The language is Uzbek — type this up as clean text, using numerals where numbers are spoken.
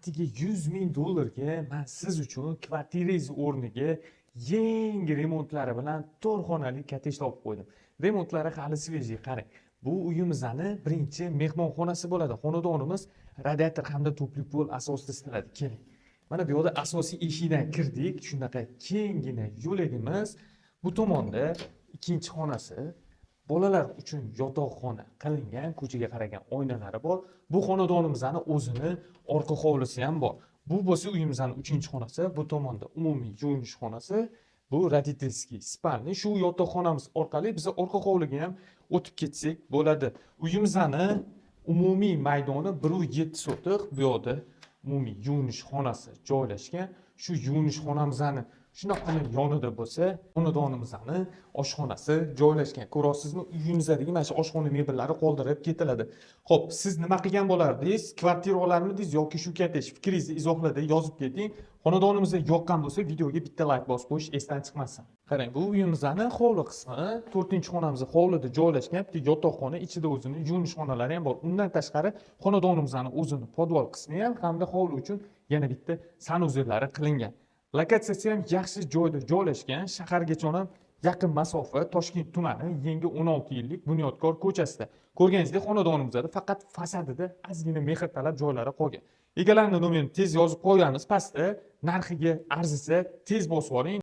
Atigi 100 ming dollarga men siz uchun kvartirangiz o'rniga yangi remontlari bilan 4 xonali kottej topib qo'ydim. Remontlari hali svejiy, qarang. Bu uyimizni birinchi mehmonxonasi bo'ladi. Xonadonimiz radiator hamda to'plik po'l asosida istaladi. Keling. Mana bu yerda asosiy eshikdan kirdik. Shunaqa kengina yo'lagimiz. Bu tomonda ikkinchi xonasi, bolalar uchun yotoqxona qilingan, ko'chaga qaragan oynalari bor. Bu xonadonimizning o'zini orqa hovlisi ham bor. Bu bo'lsa uyimizning 3-xonasi, bu tomonda umumiy yuvinish xonasi, bu родительский spalni. Shu yotoqxonamiz orqali biz orqa hovliga ham o'tib ketsak bo'ladi. Uyimizning umumiy maydoni 1.7 sotiq. Bu yerda umumiy yuvinish xonasi joylashgan. Shu yuvinish xonamizning shunaqa yonida bo'lsa, xonadonimizning oshxonasi joylashgan. Ko'rasizmi, uyimizdagi mana shu oshxona mebellari qoldirib ketiladi. Xo'p, siz nima qilgan bo'lardingiz? Kvartira olarmidingiz yoki shu kottej? Fikringizni izohlarda yozib keting. Xonadonimizga yoqqan bo'lsa, videoga bitta like bosib qo'yish esdan chiqmasin. Qarang, bu uyimizning hovli qismi, 4-xonamiz hovlida joylashgan, bitta yotoqxona, ichida o'zini yuvinish xonalari ham bor. Undan tashqari xonadonimizning o'zini podval qismi ham hamda hovli uchun yana bitta sanuzellari qilingan. Lokatsiyasi ham yaxshi joyda joylashgan, shahargacha ham yaqin masofa, Toshkent tumani, yangi 16 yillik Bunyodkor ko'chasida. Ko'rganingizdek, xonadonimizda faqat fasadida ozgina mehr talab joylari qolgan. Egalarning nomerini tez yozib qo'yamiz pastda, narxiga arzisa tez bosib oling.